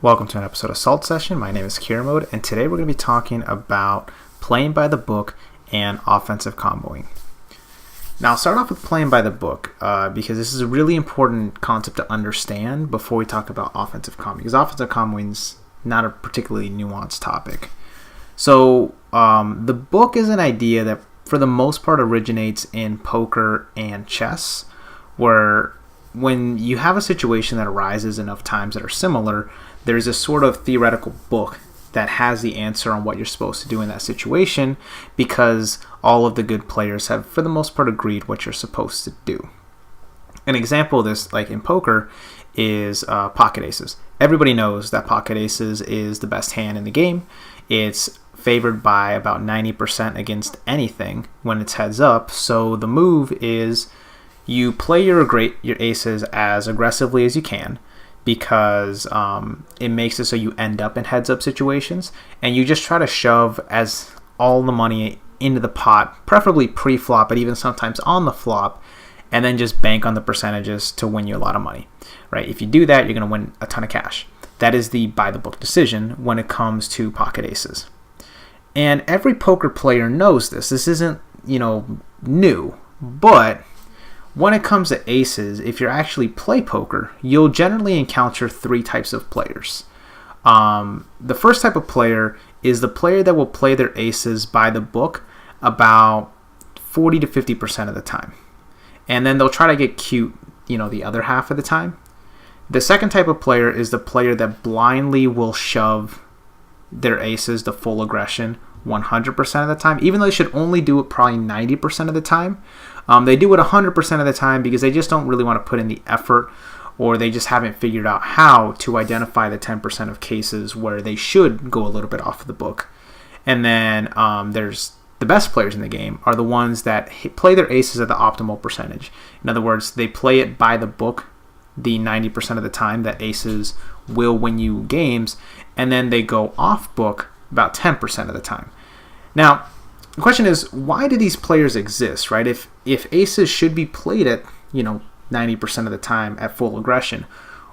Welcome to an episode of Salt Session. My name is Kiramode, and today we're going to be talking about playing by the book and offensive comboing. Now, I'll start off with playing by the book because this is a really important concept to understand before we talk about offensive comboing, because offensive comboing is not a particularly nuanced topic. So, the book is an idea that for the most part originates in poker and chess, where when you have a situation that arises enough times that are similar, there's a sort of theoretical book that has the answer on what you're supposed to do in that situation because all of the good players have, for the most part, agreed what you're supposed to do. An example of this, like in poker, is pocket aces. Everybody knows that pocket aces is the best hand in the game. It's favored by about 90% against anything when it's heads up. So the move is you play your aces as aggressively as you can, because it makes it so you end up in heads-up situations, and you just try to shove as all the money into the pot, preferably pre-flop, but even sometimes on the flop, and then just bank on the percentages to win you a lot of money, right? If you do that, you're going to win a ton of cash. That is the by-the-book decision when it comes to pocket aces. And every poker player knows this. This isn't, new, but when it comes to aces, if you actually play poker, you'll generally encounter three types of players. The first type of player is the player that will play their aces by the book about 40 to 50% of the time. And then they'll try to get cute, the other half of the time. The second type of player is the player that blindly will shove their aces to full aggression 100% of the time, even though they should only do it probably 90% of the time. They do it 100% of the time because they just don't really want to put in the effort, or they just haven't figured out how to identify the 10% of cases where they should go a little bit off of the book. And then there's the best players in the game are the ones that play their aces at the optimal percentage. In other words, they play it by the book the 90% of the time that aces will win you games, and then they go off book about 10% of the time. Now, the question is, why do these players exist, right? If aces should be played at, 90% of the time at full aggression,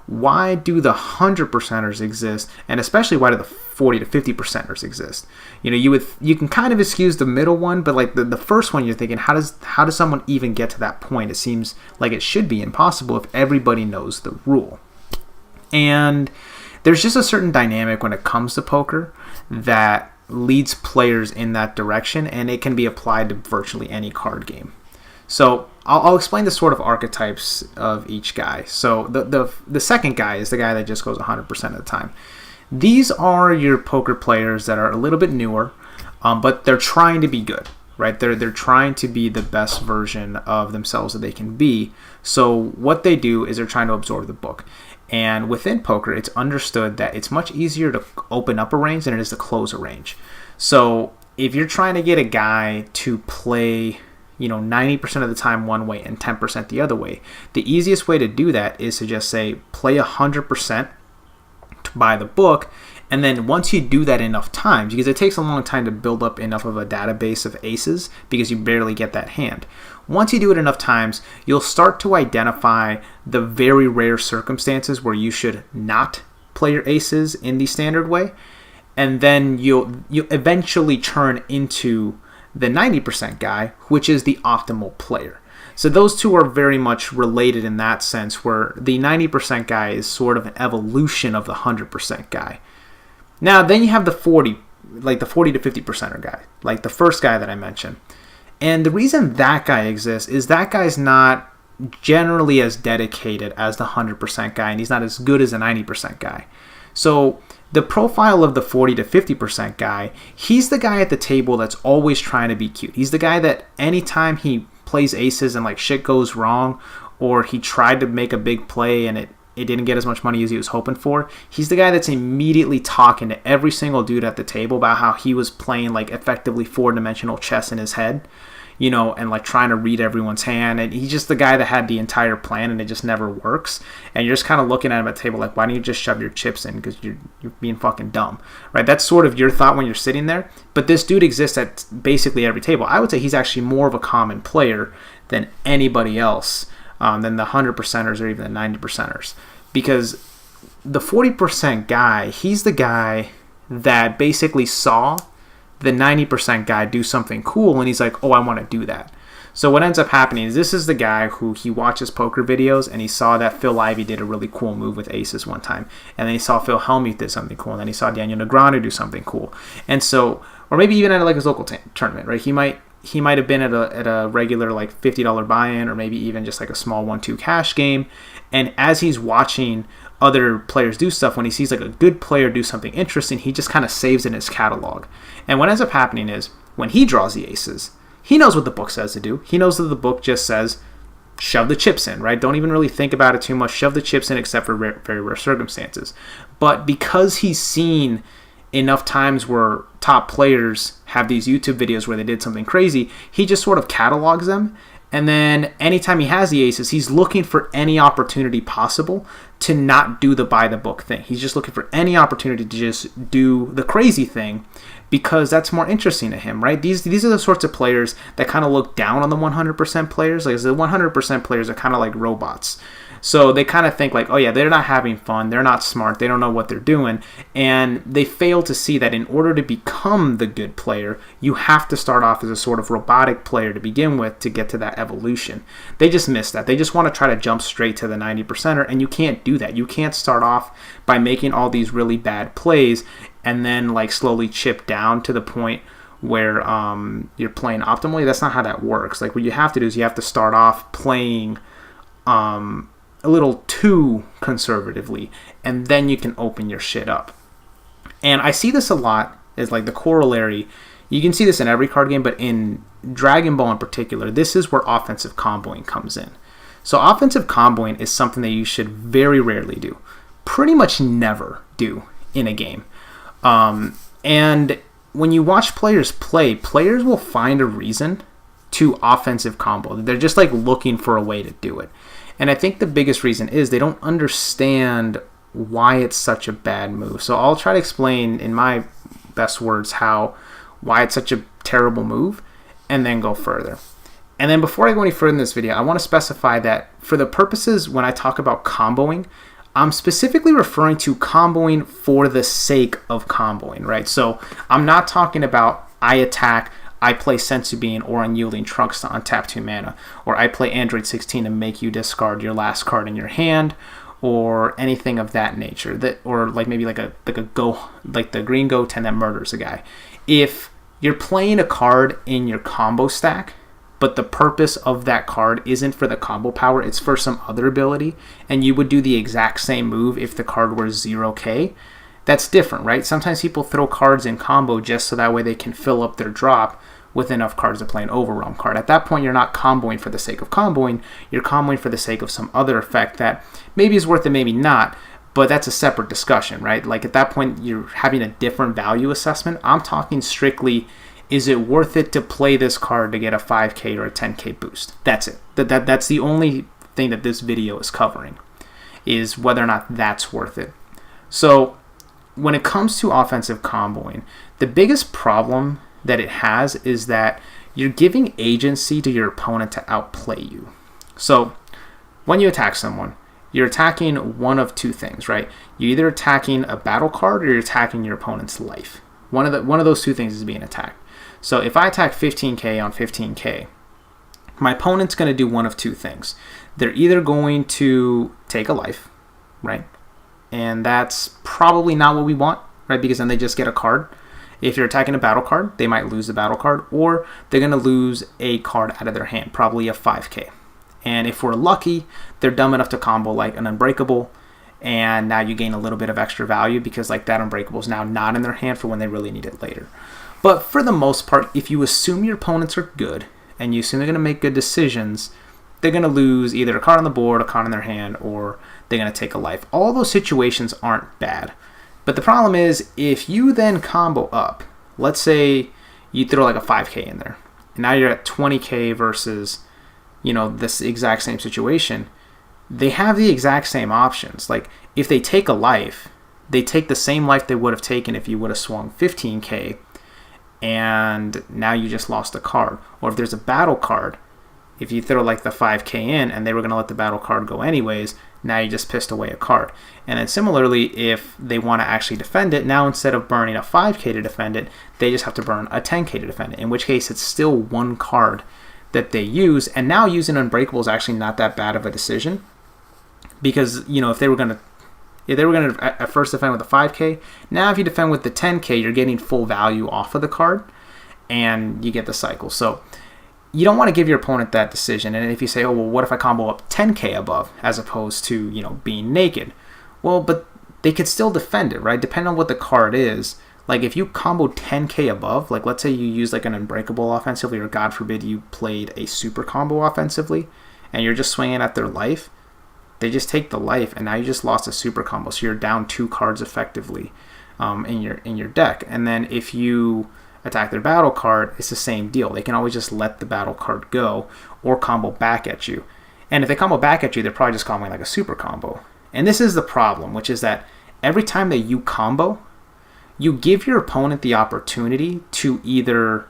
why do the 100%ers exist? And especially, why do the 40 to 50%ers exist? You can kind of excuse the middle one, but like the first one, you're thinking, how does someone even get to that point? It seems like it should be impossible if everybody knows the rule. And there's just a certain dynamic when it comes to poker that leads players in that direction, and it can be applied to virtually any card game. So I'll explain the sort of archetypes of each guy. So the second guy is the guy that just goes 100% of the time. These are your poker players that are a little bit newer, but they're trying to be good, right? They're trying to be the best version of themselves that they can be. So what they do is they're trying to absorb the book. And within poker, it's understood that it's much easier to open up a range than it is to close a range. So if you're trying to get a guy to play, 90% of the time one way and 10% the other way, the easiest way to do that is to just say, play 100% by the book. And then once you do that enough times, because it takes a long time to build up enough of a database of aces because you barely get that hand. Once you do it enough times, you'll start to identify the very rare circumstances where you should not play your aces in the standard way. And then you'll eventually turn into the 90% guy, which is the optimal player. So those two are very much related in that sense, where the 90% guy is sort of an evolution of the 100% guy. Now, then you have the 40 to 50%er guy, like the first guy that I mentioned. And the reason that guy exists is that guy's not generally as dedicated as the 100% guy, and he's not as good as the 90% guy. So the profile of the 40 to 50% guy, he's the guy at the table that's always trying to be cute. He's the guy that anytime he plays aces and like shit goes wrong, or he tried to make a big play and it didn't get as much money as he was hoping for, he's the guy that's immediately talking to every single dude at the table about how he was playing like effectively four-dimensional chess in his head, and like trying to read everyone's hand. And he's just the guy that had the entire plan and it just never works. And you're just kind of looking at him at the table like, why don't you just shove your chips in? Because you're being fucking dumb, right? That's sort of your thought when you're sitting there. But this dude exists at basically every table. I would say he's actually more of a common player than anybody else, than the 100%ers or even the 90%ers. Because the 40% guy, he's the guy that basically saw the 90% guy do something cool, and he's like, oh, I want to do that. So what ends up happening is this is the guy who he watches poker videos, and he saw that Phil Ivey did a really cool move with aces one time, and then he saw Phil Hellmuth did something cool, and then he saw Daniel Negreanu do something cool. And so, or maybe even at like his local tournament, right? He might have been at a regular like $50 buy-in, or maybe even just like a small 1-2 cash game. And as he's watching other players do stuff, when he sees like a good player do something interesting, he just kind of saves it in his catalog. And what ends up happening is when he draws the aces, he knows what the book says to do. He knows that the book just says, shove the chips in, right? Don't even really think about it too much. Shove the chips in except for very rare circumstances. But because he's seen enough times where top players have these YouTube videos where they did something crazy, he just sort of catalogs them. And then anytime he has the aces, he's looking for any opportunity possible to not do the by the book thing. He's just looking for any opportunity to just do the crazy thing, because that's more interesting to him, right? These are the sorts of players that kind of look down on the 100% players. Like the 100% players are kind of like robots. So they kind of think like, oh yeah, they're not having fun, they're not smart, they don't know what they're doing, and they fail to see that in order to become the good player, you have to start off as a sort of robotic player to begin with to get to that evolution. They just miss that. They just want to try to jump straight to the 90%er, and you can't do that. You can't start off by making all these really bad plays and then like slowly chip down to the point where you're playing optimally. That's not how that works. Like what you have to do is you have to start off playing a little too conservatively, and then you can open your shit up. And I see this a lot as like the corollary. You can see this in every card game, but in Dragon Ball in particular, this is where offensive comboing comes in. So offensive comboing is something that you should very rarely do, pretty much never do in a game. And when you watch players play, players will find a reason to offensive combo. They're just like looking for a way to do it. And I think the biggest reason is they don't understand why it's such a bad move. So I'll try to explain in my best words why it's such a terrible move, and then go further. And then before I go any further in this video, I want to specify that for the purposes when I talk about comboing, I'm specifically referring to comboing for the sake of comboing, right? So I'm not talking about I attack, I play Senzu Bean or Unyielding Trunks to untap 2 mana, or I play Android 16 to make you discard your last card in your hand, or anything of that nature. Or like maybe like a go, like the green Goten that murders a guy. If you're playing a card in your combo stack, but the purpose of that card isn't for the combo power, it's for some other ability, and you would do the exact same move if the card were 0k, that's different, right? Sometimes people throw cards in combo just so that way they can fill up their drop with enough cards to play an Overwhelm card. At that point, you're not comboing for the sake of comboing, you're comboing for the sake of some other effect that maybe is worth it, maybe not, but that's a separate discussion, right? Like at that point, you're having a different value assessment. I'm talking strictly, is it worth it to play this card to get a 5k or a 10k boost? That's it. That's the only thing that this video is covering, is whether or not that's worth it. So when it comes to offensive comboing, the biggest problem that it has is that you're giving agency to your opponent to outplay you. So when you attack someone, you're attacking one of two things, right? You're either attacking a battle card or you're attacking your opponent's life. One of those two things is being attacked. So if I attack 15k on 15k, my opponent's going to do one of two things. They're either going to take a life, right? And that's probably not what we want, right? Because then they just get a card. If you're attacking a battle card, they might lose the battle card, or they're going to lose a card out of their hand, probably a 5k. And if we're lucky, they're dumb enough to combo like an Unbreakable, and now you gain a little bit of extra value because like that Unbreakable is now not in their hand for when they really need it later. But for the most part, if you assume your opponents are good, and you assume they're going to make good decisions, they're going to lose either a card on the board, a card in their hand, or they're going to take a life. All those situations aren't bad. But the problem is, if you then combo up, let's say you throw like a 5k in there, and now you're at 20k versus, this exact same situation, they have the exact same options. Like, if they take a life, they take the same life they would have taken if you would have swung 15k, and now you just lost a card. Or if there's a battle card, if you throw like the 5k in and they were going to let the battle card go anyways, Now you just pissed away a card. And then similarly, if they want to actually defend it, now instead of burning a 5k to defend it, they just have to burn a 10k to defend it, in which case it's still one card that they use. And now using Unbreakable is actually not that bad of a decision, because, you know, if they were going to at first defend with a 5k, now if you defend with the 10k, you're getting full value off of the card, and you get the cycle. So you don't want to give your opponent that decision. And if you say, oh, well, what if I combo up 10k above as opposed to, you know, being naked? Well, but they could still defend it, right? Depending on what the card is. Like if you combo 10k above, like let's say you use like an Unbreakable offensively, or God forbid you played a super combo offensively, and you're just swinging at their life, they just take the life, and now you just lost a super combo. So you're down 2 cards effectively in your deck. And then if you attack their battle card, it's the same deal. They can always just let the battle card go or combo back at you. And if they combo back at you, they're probably just comboing like a super combo. And this is the problem, which is that every time that you combo, you give your opponent the opportunity to either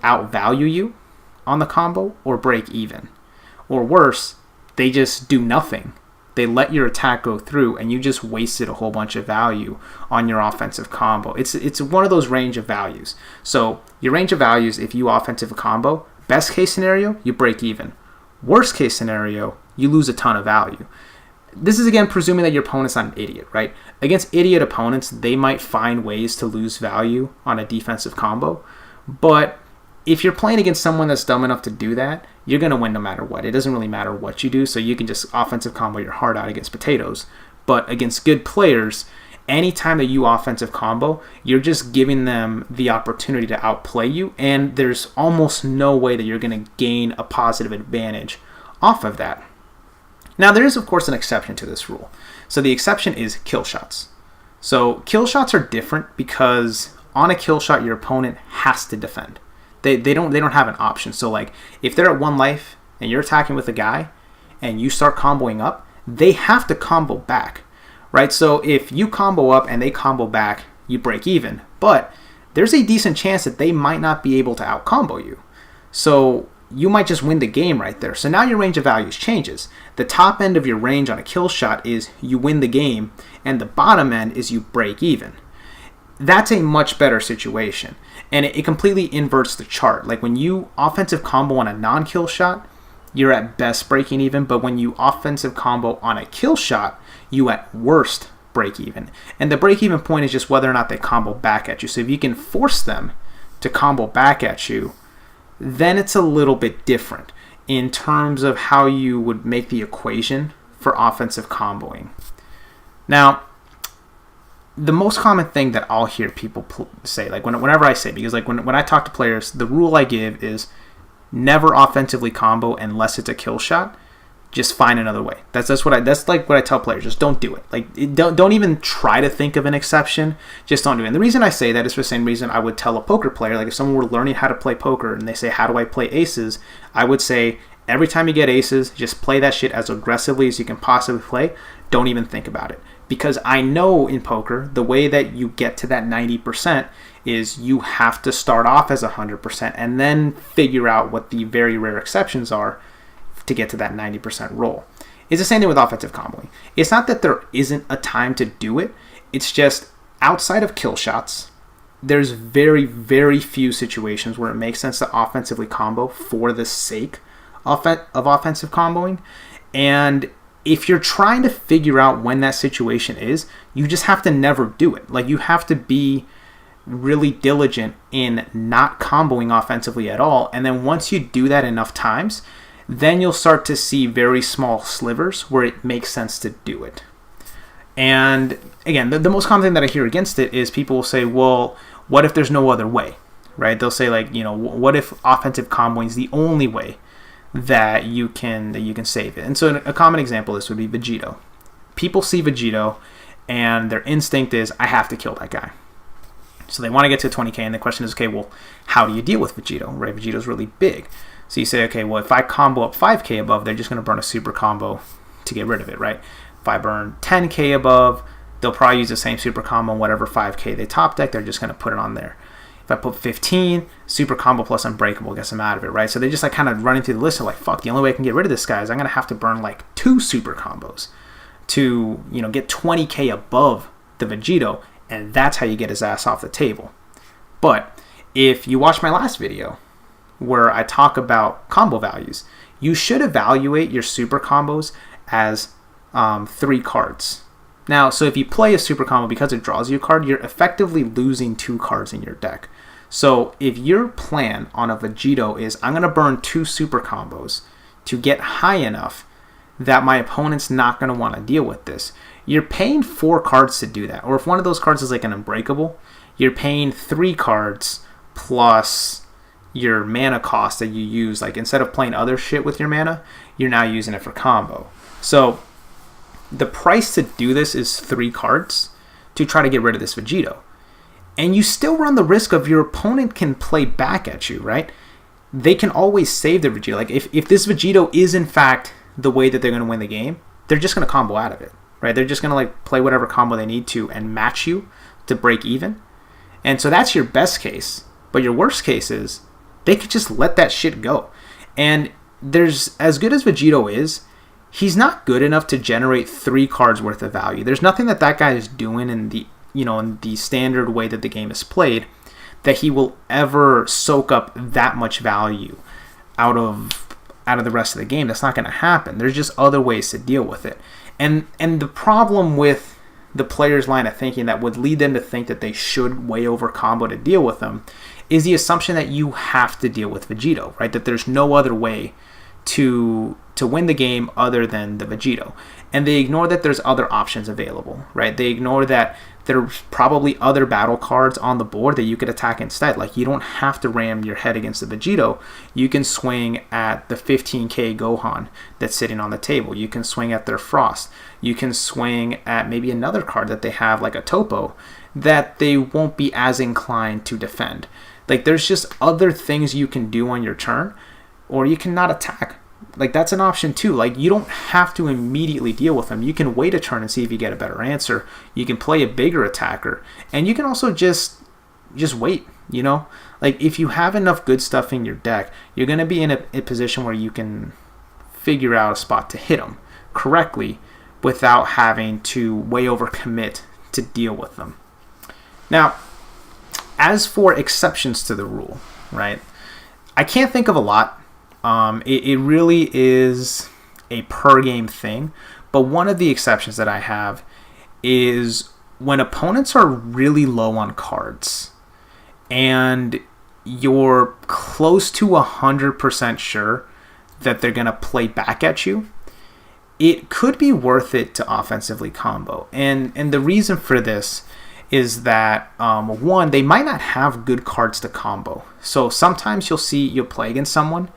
outvalue you on the combo or break even. Or worse, they just do nothing. They let your attack go through, and you just wasted a whole bunch of value on your offensive combo. It's one of those range of values. So your range of values, if you offensive combo, best case scenario, you break even. Worst case scenario, you lose a ton of value. This is, again, presuming that your opponent's not an idiot, right? Against idiot opponents, they might find ways to lose value on a defensive combo. But if you're playing against someone that's dumb enough to do that, you're going to win no matter what. It doesn't really matter what you do, so you can just offensive combo your heart out against potatoes. But against good players, anytime that you offensive combo, you're just giving them the opportunity to outplay you, and there's almost no way that you're going to gain a positive advantage off of that. Now, there is, of course, an exception to this rule. So the exception is kill shots. So kill shots are different because on a kill shot, your opponent has to defend. They don't have an option. So like if they're at 1 life and you're attacking with a guy and you start comboing up, they have to combo back, right? So if you combo up and they combo back, you break even. But there's a decent chance that they might not be able to out-combo you. So you might just win the game right there. So now your range of values changes. The top end of your range on a kill shot is you win the game, and the bottom end is you break even. That's a much better situation. And it completely inverts the chart. Like when you offensive combo on a non-kill shot, you're at best breaking even. But when you offensive combo on a kill shot, you at worst break even. And the break even point is just whether or not they combo back at you. So if you can force them to combo back at you, then it's a little bit different in terms of how you would make the equation for offensive comboing. Now, the most common thing that I'll hear people say, like whenever I say, because like when I talk to players, the rule I give is never offensively combo unless it's a kill shot. Just find another way. That's like what I tell players. Just don't do it. Like don't even try to think of an exception. Just don't do it. And the reason I say that is for the same reason I would tell a poker player. Like if someone were learning how to play poker and they say, how do I play aces? I would say every time you get aces, just play that shit as aggressively as you can possibly play. Don't even think about it. Because I know in poker, the way that you get to that 90% is you have to start off as 100% and then figure out what the very rare exceptions are to get to that 90% roll. It's the same thing with offensive comboing. It's not that there isn't a time to do it. It's just outside of kill shots, there's very, very few situations where it makes sense to offensively combo for the sake of offensive comboing. And if you're trying to figure out when that situation is, you just have to never do it. Like you have to be really diligent in not comboing offensively at all. And then once you do that enough times, then you'll start to see very small slivers where it makes sense to do it. And again, the most common thing that I hear against it is people will say, well, what if there's no other way, right? They'll say like, what if offensive comboing is the only way that you can save it? And so a common example of this would be Vegito. People see Vegito and their instinct is, I have to kill that guy. So they want to get to 20k, and the question is, okay, well, how do you deal with Vegito, right? Vegito's really big. So you say, okay, well, if I combo up 5k above, they're just going to burn a super combo to get rid of it, right? If I burn 10k above, they'll probably use the same super combo on whatever 5k they top deck, they're just going to put it on there. If I put 15, super combo plus Unbreakable gets them out of it, right? So they just like kind of running through the list of like, fuck, the only way I can get rid of this guy is I'm going to have to burn like 2 super combos to, get 20k above the Vegito, and that's how you get his ass off the table. But if you watch my last video where I talk about combo values, you should evaluate your super combos as 3 cards. Now, so if you play a super combo because it draws you a card, you're effectively losing 2 cards in your deck. So if your plan on a Vegito is, I'm going to burn 2 super combos to get high enough that my opponent's not going to want to deal with this, you're paying 4 cards to do that. Or if one of those cards is like an unbreakable, you're paying 3 cards plus your mana cost that you use. Like instead of playing other shit with your mana, you're now using it for combo. So the price to do this is 3 cards to try to get rid of this Vegito. And you still run the risk of your opponent can play back at you, right? They can always save their Vegito. Like if this Vegito is in fact the way that they're going to win the game, they're just going to combo out of it, right? They're just going to like play whatever combo they need to and match you to break even. And so that's your best case. But your worst case is they could just let that shit go. And there's, as good as Vegito is, he's not good enough to generate 3 cards worth of value. There's nothing that guy is doing in the, in the standard way that the game is played that he will ever soak up that much value out of the rest of the game. That's not going to happen. There's just other ways to deal with it. And the problem with the player's line of thinking that would lead them to think that they should way over combo to deal with them is the assumption that you have to deal with Vegito, right? That there's no other way to win the game other than the Vegito. And they ignore that there's other options available, right? They ignore that there's probably other battle cards on the board that you could attack instead. Like you don't have to ram your head against the Vegito. You can swing at the 15k Gohan that's sitting on the table. You can swing at their Frost. You can swing at maybe another card that they have like a Topo that they won't be as inclined to defend. Like there's just other things you can do on your turn, or you can not attack. Like that's an option too. Like you don't have to immediately deal with them. You can wait a turn and see if you get a better answer. You can play a bigger attacker, and you can also just wait. Like if you have enough good stuff in your deck, you're going to be in a position where you can figure out a spot to hit them correctly without having to way overcommit to deal with them. Now, as for exceptions to the rule, right? I can't think of a lot. It really is a per game thing, but one of the exceptions that I have is when opponents are really low on cards and you're close to 100% sure that they're going to play back at you, it could be worth it to offensively combo. And the reason for this is that, one, they might not have good cards to combo. So sometimes you'll play against someone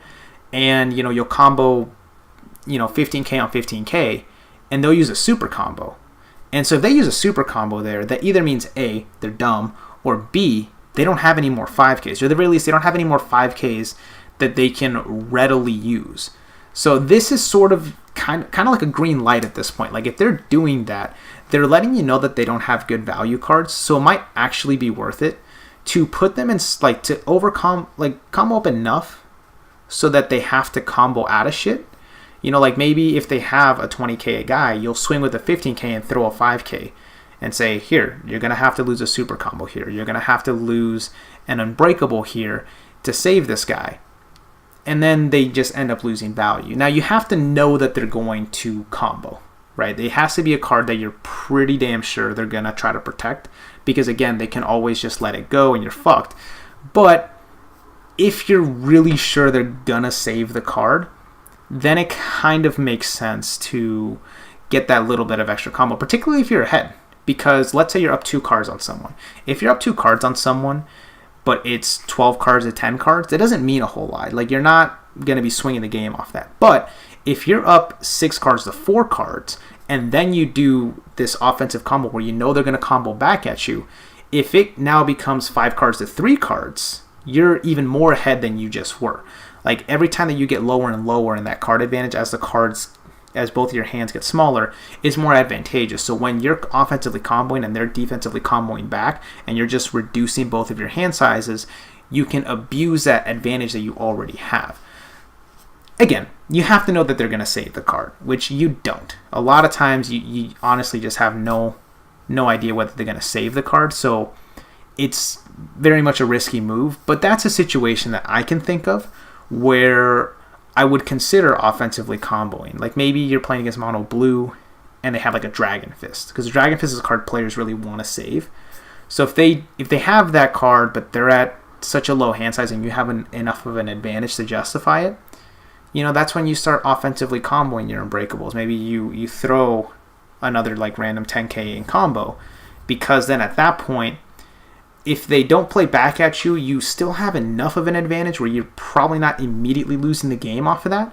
and you'll combo 15k on 15k and they'll use a super combo. And so if they use a super combo there, that either means A, they're dumb, or B, they don't have any more 5ks, or at the very least they don't have any more 5ks that they can readily use. So this is sort of kind of like a green light at this point. Like if they're doing that, they're letting you know that they don't have good value cards. So it might actually be worth it to put them in, like, to combo up enough so that they have to combo out of shit. Like maybe if they have a 20k guy, you'll swing with a 15k and throw a 5k and say, here, you're going to have to lose a super combo here. You're going to have to lose an unbreakable here to save this guy. And then they just end up losing value. Now you have to know that they're going to combo, right? It has to be a card that you're pretty damn sure they're going to try to protect, because again, they can always just let it go and you're fucked. But if you're really sure they're going to save the card, then it kind of makes sense to get that little bit of extra combo, particularly if you're ahead. Because let's say you're up 2 cards on someone. If you're up 2 cards on someone, but it's 12 cards to 10 cards, that doesn't mean a whole lot. Like you're not going to be swinging the game off that. But if you're up 6 cards to 4 cards, and then you do this offensive combo where they're going to combo back at you, if it now becomes 5 cards to 3 cards, you're even more ahead than you just were. Like every time that you get lower and lower in that card advantage as both of your hands get smaller, is more advantageous. So when you're offensively comboing and they're defensively comboing back and you're just reducing both of your hand sizes, you can abuse that advantage that you already have. again, you have to know that they're going to save the card, which you don't. A lot of times you honestly just have no idea whether they're going to save the card, so it's very much a risky move. But that's a situation that I can think of where I would consider offensively comboing. Like maybe you're playing against mono blue and they have like a Dragon Fist, because the Dragon Fist is a card players really want to save. So if they have that card but they're at such a low hand size and you have enough of an advantage to justify it, that's when you start offensively comboing your Unbreakables. Maybe you throw another like random 10k in combo, because then at that point, if they don't play back at you, you still have enough of an advantage where you're probably not immediately losing the game off of that.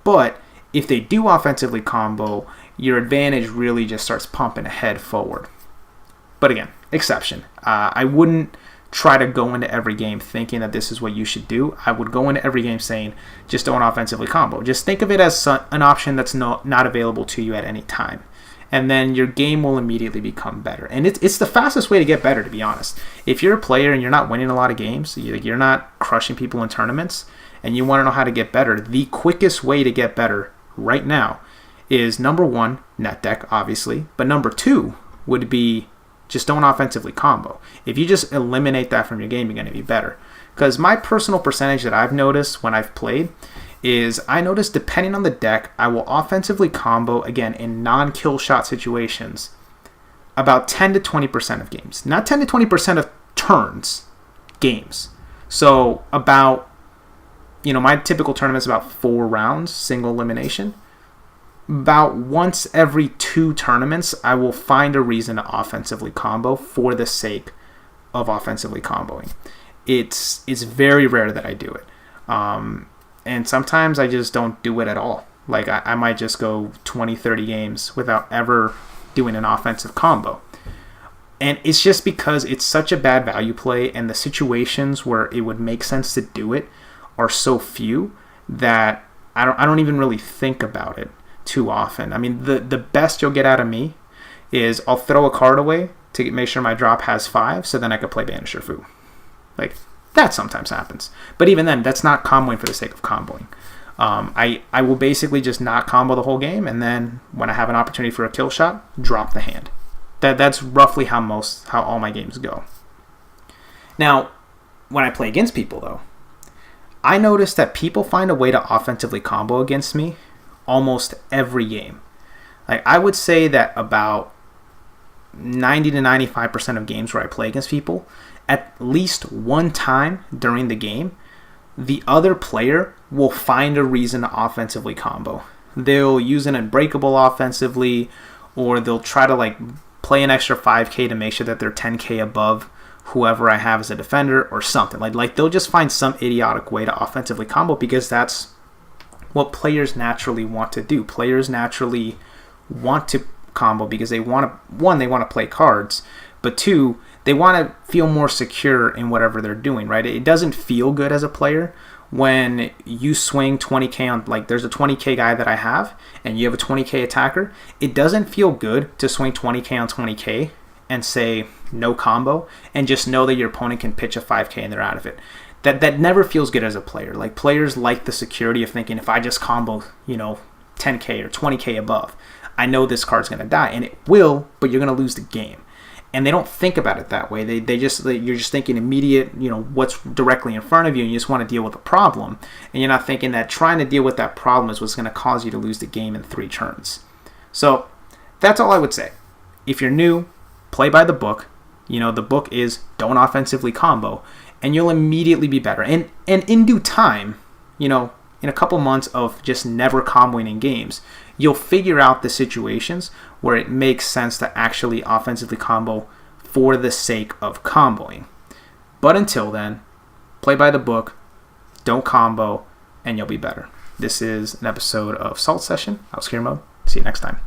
But if they do offensively combo, your advantage really just starts pumping ahead forward. But again, exception. I wouldn't try to go into every game thinking that this is what you should do. I would go into every game saying, just don't offensively combo. Just think of it as an option that's not available to you at any time. And then your game will immediately become better. And it's the fastest way to get better, to be honest. If you're a player and you're not winning a lot of games, you're not crushing people in tournaments, and you want to know how to get better, the quickest way to get better right now is, number one, net deck, obviously. But number two would be just don't offensively combo. If you just eliminate that from your game, you're going to be better. Because my personal percentage that I've noticed when I've played is, I notice depending on the deck, I will offensively combo, again, in non-kill shot situations, about 10 to 20% of games. Not 10 to 20% of turns, games. So about, my typical tournament is about 4 rounds, single elimination. About once every 2 tournaments, I will find a reason to offensively combo for the sake of offensively comboing. It's very rare that I do it. And sometimes I just don't do it at all. Like I might just go 20, 30 games without ever doing an offensive combo. And it's just because it's such a bad value play, and the situations where it would make sense to do it are so few that I don't even really think about it too often. I mean, the best you'll get out of me is I'll throw a card away to make sure my drop has 5, so then I could play Banisher Fu. Like, that sometimes happens. But even then, that's not comboing for the sake of comboing. I will basically just not combo the whole game, and then when I have an opportunity for a kill shot, drop the hand. That's roughly how all my games go. Now, when I play against people, though, I notice that people find a way to offensively combo against me almost every game. Like, I would say that about 90 to 95% of games where I play against people, at least one time during the game, the other player will find a reason to offensively combo. They'll use an Unbreakable offensively, or they'll try to play an extra 5k to make sure that they're 10k above whoever I have as a defender or something. Like they'll just find some idiotic way to offensively combo, because that's what players naturally want to do. Players naturally want to combo because they want to play cards, but 2, they want to feel more secure in whatever they're doing, right? It doesn't feel good as a player when you swing 20k on, there's a 20k guy that I have, and you have a 20k attacker. It doesn't feel good to swing 20k on 20k and say no combo, and just know that your opponent can pitch a 5k and they're out of it. That never feels good as a player. Like, players like the security of thinking, if I just combo, 10k or 20k above, I know this card's going to die, and it will, but you're going to lose the game. And they don't think about it that way. You're just thinking immediate, what's directly in front of you, and you just want to deal with a problem. And you're not thinking that trying to deal with that problem is what's going to cause you to lose the game in 3 turns. So that's all I would say. If you're new, play by the book. The book is don't offensively combo, and you'll immediately be better. And in due time, in a couple months of just never comboing in games, you'll figure out the situations where it makes sense to actually offensively combo for the sake of comboing. But until then, play by the book, don't combo, and you'll be better. This is an episode of Salt Session. I was Kiramode. See you next time.